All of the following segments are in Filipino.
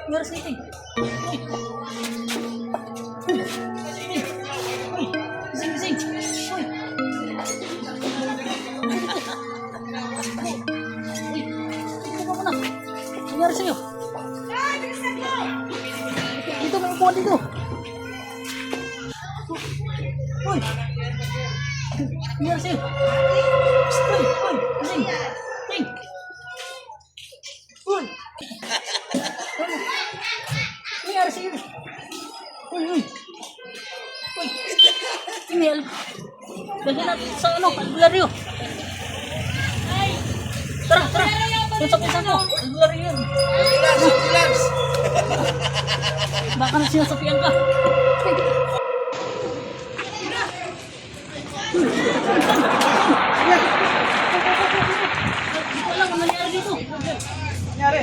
Nangyari sa iting. Uy! Gising! Uy! Uy! Ito ka muna. Nangyari sa'yo. Dito, may upuan dito. Uy! Nangyari sa'yo. Uy! Gising! Gising! Uy! Nangyari sa'yo. Uy! Email. Dahil natin sa albularyo. Tara! Doon sa pinsan mo. Albularyo yun. Relax. Baka na sinasapian ka. Hindi ko alam ang nangyari dito. Nangyari?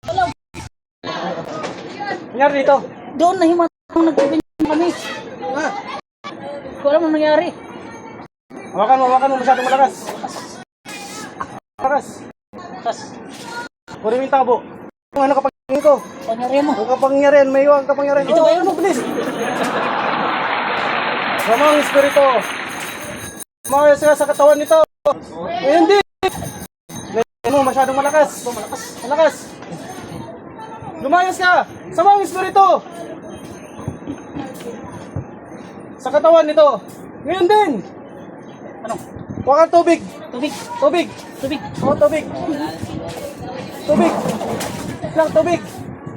Alam. Nangyari dito? Doon nahimatang nagbibigyan kami. Ha? Hindi ko alam ang nangyari. Hawakan mo masyadong malakas. Malakas. Tas, Kunin mo yung tabo. Ano kapangyarihan ko? pangyari mo. Ang kapangyarihan, may iwang kapangyarihan. Ito, ayun mo, bilis. Samang espiritu. Lumayas ka sa katawan nito. Eh, hindi. Ano, masyadong malakas. Malakas. Lumayas ka. Samang espiritu. Sa katawan nito. Ngayon din. Ano? Huwag kang tubig. Tubig. Tubig. Tubig. Oh, tubig. Tubig. Wait lang, tubig.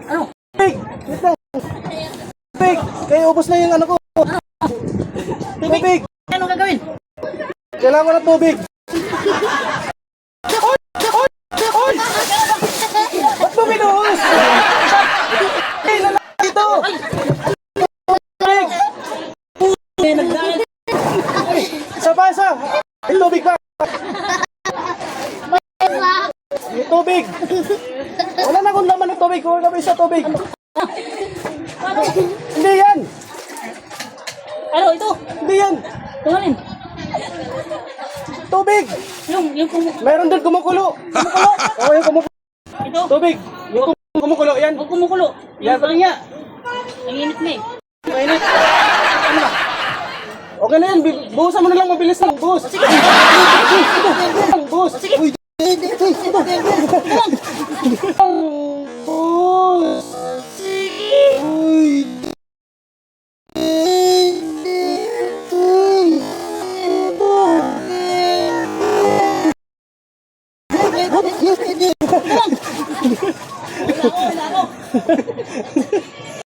Ano? Tubig. Wait lang. Tubig. Kaya ubos na yung ano ko. Tubig. Ano gagawin? Kailangan ko ng tubig. Oy! Oy! Oy! Ba't mo binuhos? Ay, lalaki dito! Tubig! Nagdaan. Isa pa, isa! May tubig pa! May tubig! Wala na akong laman ng tubig. Wala na isa tubig. Hindi yan! Ano ito? Hindi yan! Tungalin. Tubig! Yung Meron din kumukulo. Kumukulo? Oo, yung kumukulo. ito. Tubig! Yung kumukulo, yan. Huwag kumukulo. Yan, tuloy niya. Ang init na eh. Mainit. Ano ba? Okay na yan, buhusan mo na lang mabilis lang, buhos. Sige. Buhos. Sige. Uy,